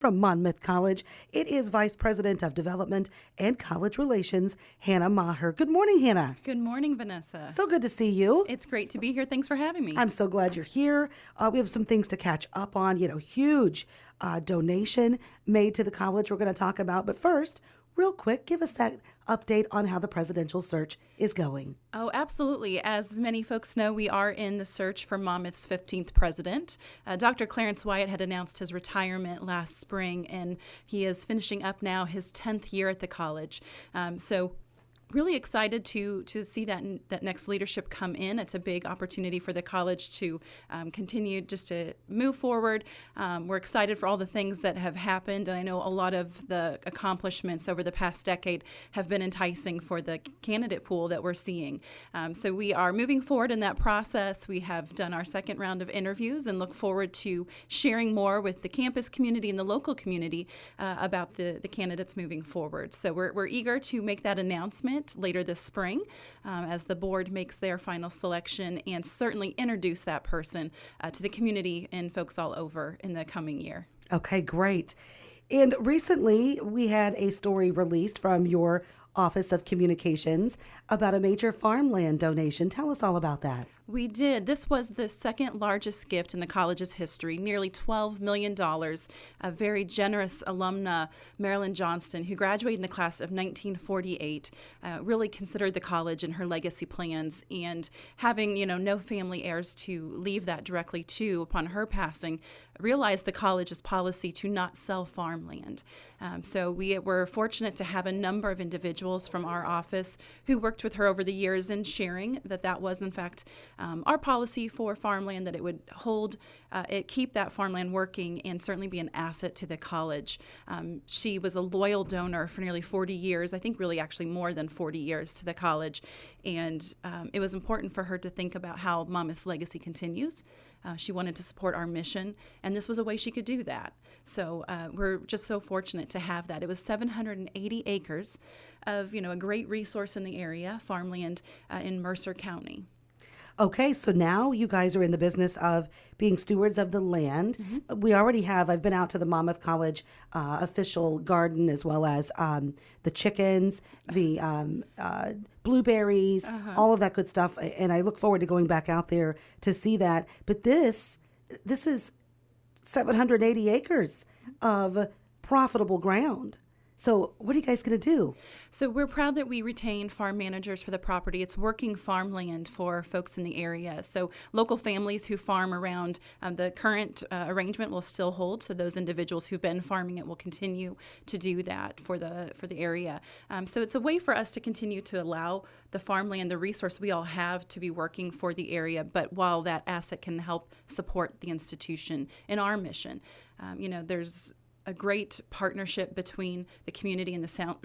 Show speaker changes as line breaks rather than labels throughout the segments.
From Monmouth College, it is Vice President of Development and College Relations, Hannah Maher. Good morning, Hannah.
Good morning, Vanessa.
So good to see you.
It's great to be here. Thanks for having me.
I'm so glad you're here. We have some things to catch up on. Huge donation made to the college we're going to talk about. But first, real quick, give us that update on how the presidential search is going.
Oh, absolutely. As many folks know, we are in the search for Monmouth's 15th president. Dr. Clarence Wyatt had announced his retirement last spring, and he is finishing up now his 10th year at the college. So really excited to see that next leadership come in. It's a big opportunity for the college to continue just to move forward. We're excited for all the things that have happened, and I know a lot of the accomplishments over the past decade have been enticing for the candidate pool that we're seeing. So we are moving forward in that process. We have done our second round of interviews and look forward to sharing more with the campus community and the local community about the candidates moving forward. So we're eager to make that announcement later this spring as the board makes their final selection, and certainly introduce that person to the community and folks all over in the coming year.
Okay, great. And recently we had a story released from your Office of Communications about a major farmland donation. Tell us all about that.
We did. This was the second largest gift in the college's history, nearly $12 million. A very generous alumna, Marilyn Johnston, who graduated in the class of 1948, really considered the college in her legacy plans, and having, no family heirs to leave that directly to upon her passing, realized the college's policy to not sell farmland. So we were fortunate to have a number of individuals from our office who worked with her over the years in sharing that was, in fact, our policy for farmland, that it would keep that farmland working and certainly be an asset to the college. She was a loyal donor for nearly 40 years, I think really actually more than 40 years to the college. And it was important for her to think about how Monmouth's legacy continues. She wanted to support our mission, and this was a way she could do that. So we're just so fortunate to have that. It was 780 acres of, a great resource in the area, farmland in Mercer County.
Okay, so now you guys are in the business of being stewards of the land. Mm-hmm. I've been out to the Monmouth College official garden, as well as the chickens, the blueberries, all of that good stuff. And I look forward to going back out there to see that. But this is 780 acres of profitable ground. So what are you guys going to do?
So we're proud that we retain farm managers for the property. It's working farmland for folks in the area. So local families who farm around the current arrangement will still hold. So those individuals who've been farming it will continue to do that for the area. So it's a way for us to continue to allow the farmland, the resource we all have, to be working for the area, but while that asset can help support the institution in our mission. There's a great partnership between the community and the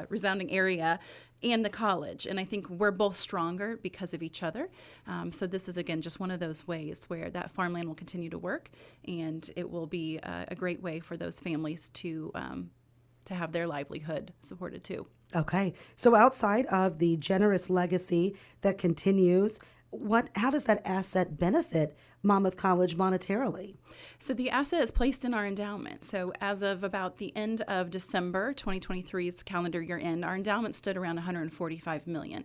resounding area and the college. And I think we're both stronger because of each other. So this is, again, just one of those ways where that farmland will continue to work, and it will be a great way for those families to have their livelihood supported too.
Okay. So outside of the generous legacy that continues, how does that asset benefit Monmouth College monetarily?
So the asset is placed in our endowment. So as of about the end of December 2023's calendar year end, our endowment stood around $145 million.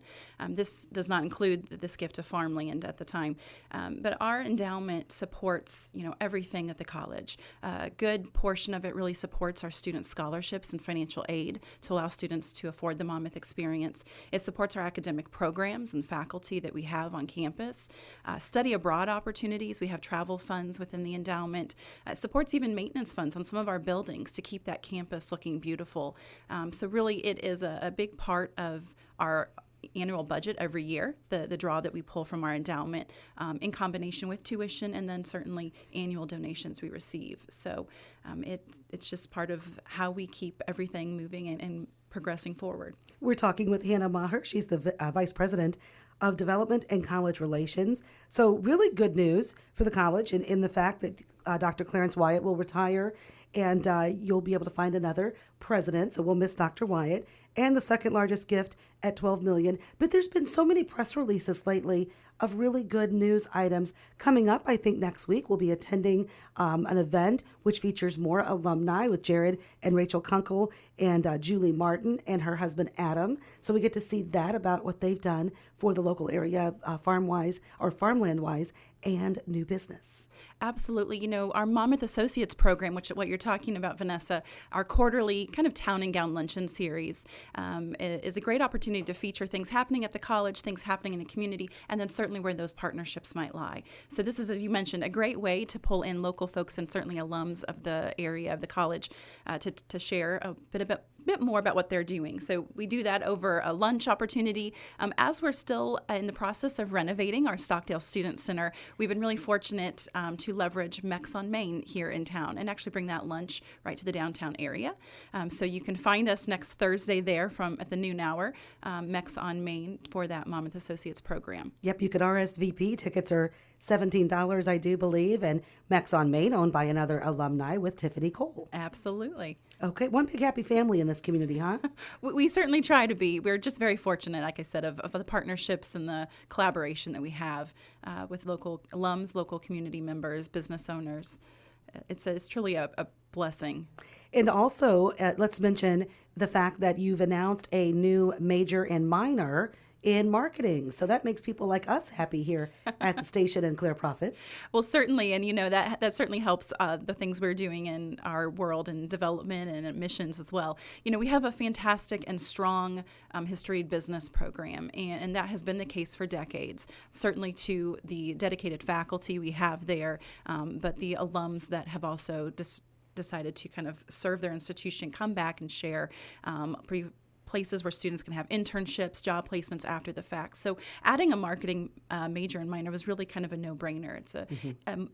This does not include this gift of farmland at the time, but our endowment supports everything at the college. A good portion of it really supports our student scholarships and financial aid to allow students to afford the Monmouth experience. It supports our academic programs and faculty that we have on campus, study abroad opportunities. We have travel funds within the endowment. It supports even maintenance funds on some of our buildings to keep that campus looking beautiful. So really it is a big part of our annual budget every year, the draw that we pull from our endowment in combination with tuition, and then certainly annual donations we receive. So it's just part of how we keep everything moving and progressing forward.
We're talking with Hannah Maher. She's the Vice President of Development and College Relations. So really good news for the college in the fact that Dr. Clarence Wyatt will retire, and you'll be able to find another president. So we'll miss Dr. Wyatt. And the second largest gift at $12 million. But there's been so many press releases lately of really good news items. Coming up, I think next week, we'll be attending an event which features more alumni with Jared and Rachel Kunkel and Julie Martin and her husband Adam. So we get to see that about what they've done for the local area, farm-wise or farmland-wise, and new business.
Absolutely. You know, our Monmouth Associates program, which what you're talking about, Vanessa, our quarterly kind of town and gown luncheon series is a great opportunity to feature things happening at the college, things happening in the community, and then certainly where those partnerships might lie. So this is, as you mentioned, a great way to pull in local folks and certainly alums of the area of the college to share a bit more about what they're doing. So we do that over a lunch opportunity. As we're still in the process of renovating our Stockdale Student Center, we've been really fortunate to leverage Mex on Main here in town and actually bring that lunch right to the downtown area. So you can find us next Thursday there at the noon hour, Mex on Main, for that Monmouth Associates program.
Yep, you can RSVP. Tickets are $17, I do believe, and Mex on Main, owned by another alumni with Tiffany Cole.
Absolutely.
Okay, one big happy family in this community, huh?
We certainly try to be. We're just very fortunate, like I said, of the partnerships and the collaboration that we have with local alums, local community members, business owners. It's truly a blessing.
And also, let's mention the fact that you've announced a new major and minor in marketing. So that makes people like us happy here at the station and Clear Profits.
Well, certainly. And, you know, that certainly helps the things we're doing in our world and development and admissions as well. You know, we have a fantastic and strong history business program, and that has been the case for decades, certainly to the dedicated faculty we have there, but the alums that have also decided to kind of serve their institution, come back and share places where students can have internships, job placements after the fact. So adding a marketing major and minor was really kind of a no-brainer. It's a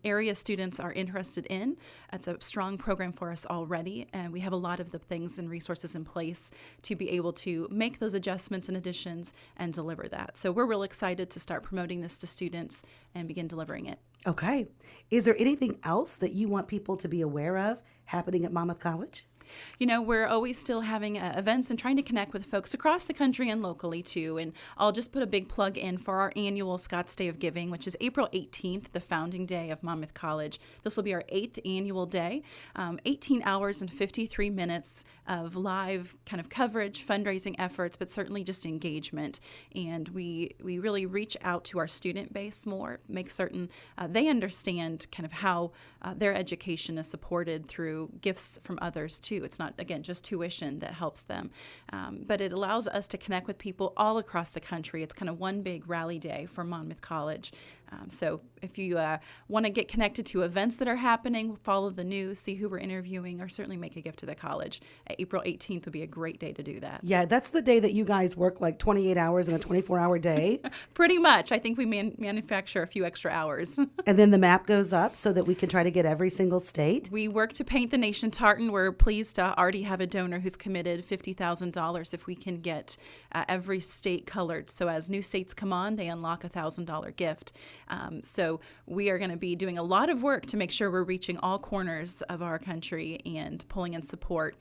area students are interested in. It's a strong program for us already, and we have a lot of the things and resources in place to be able to make those adjustments and additions and deliver that. So we're real excited to start promoting this to students and begin delivering it.
Okay. Is there anything else that you want people to be aware of happening at Monmouth College?
You know, we're always still having events and trying to connect with folks across the country and locally, too. And I'll just put a big plug in for our annual Scott's Day of Giving, which is April 18th, the founding day of Monmouth College. This will be our 8th annual day, 18 hours and 53 minutes of live kind of coverage, fundraising efforts, but certainly just engagement. And we really reach out to our student base more, make certain they understand kind of how their education is supported through gifts from others, too. It's not, again, just tuition that helps them, but it allows us to connect with people all across the country. It's kind of one big rally day for Monmouth College. So if you want to get connected to events that are happening, follow the news, see who we're interviewing, or certainly make a gift to the college, April 18th would be a great day to do that.
Yeah, that's the day that you guys work like 28 hours in a 24-hour day.
Pretty much. I think we manufacture a few extra hours.
And then the map goes up so that we can try to get every single state.
We work to paint the nation tartan. We're pleased to already have a donor who's committed $50,000 if we can get every state colored. So as new states come on, they unlock a $1,000 gift. So we are going to be doing a lot of work to make sure we're reaching all corners of our country and pulling in support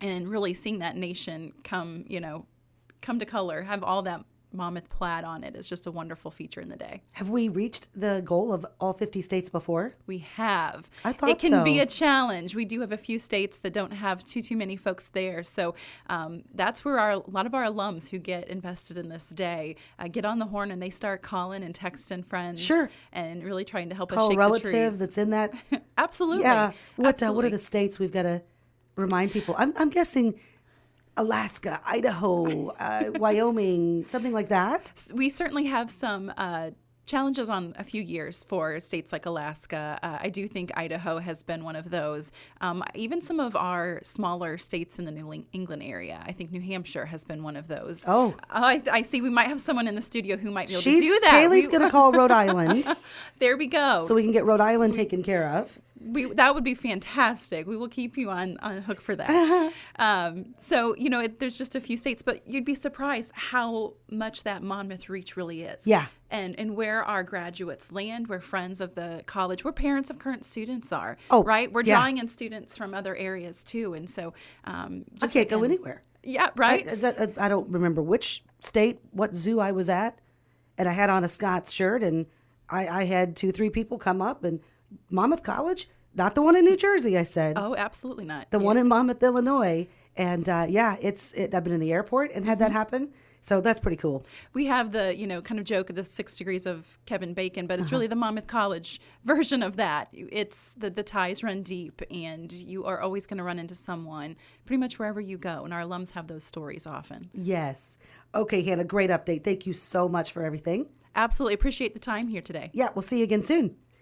and really seeing that nation come to color, have all that Monmouth plaid on it. It's just a wonderful feature in the day.
Have we reached the goal of all 50 states before?
We have.
I thought
it can
so.
be a challenge. We do have a few states that don't have too many folks there. So that's where a lot of our alums who get invested in this day get on the horn and they start calling and texting friends.
Sure.
And really trying to help us
Call
shake
a relative
the trees.
that's in that.
Absolutely.
Yeah. What are
Absolutely.
the states we've got to remind people? I'm guessing Alaska, Idaho, Wyoming, something like that.
We certainly have some challenges on a few years for states like Alaska. I do think Idaho has been one of those. Even some of our smaller states in the New England area. I think New Hampshire has been one of those.
Oh.
I see we might have someone in the studio who might be able to do that.
Kaylee's going to call Rhode Island.
There we go.
So we can get Rhode Island taken care of.
That would be fantastic. We will keep you on hook for that. So, there's just a few states, but you'd be surprised how much that Monmouth reach really is.
Yeah.
And where our graduates land, where friends of the college, where parents of current students are.
Oh,
right? We're
yeah.
drawing in students from other areas, too. And so
I can't go anywhere.
Yeah, right?
I don't remember which state, what zoo I was at. and I had on a Scots shirt, and I had 2-3 people come up and, Monmouth College? Not the one in New Jersey, I said.
Oh, absolutely not.
The one in Monmouth, Illinois. And I've been in the airport and had that happen. So that's pretty cool.
We have the, kind of joke of the 6 degrees of Kevin Bacon, but it's really the Monmouth College version of that. It's the ties run deep, and you are always going to run into someone pretty much wherever you go. And our alums have those stories often.
Yes. Okay, Hannah, great update. Thank you so much for everything.
Absolutely appreciate the time here today.
Yeah, we'll see you again soon.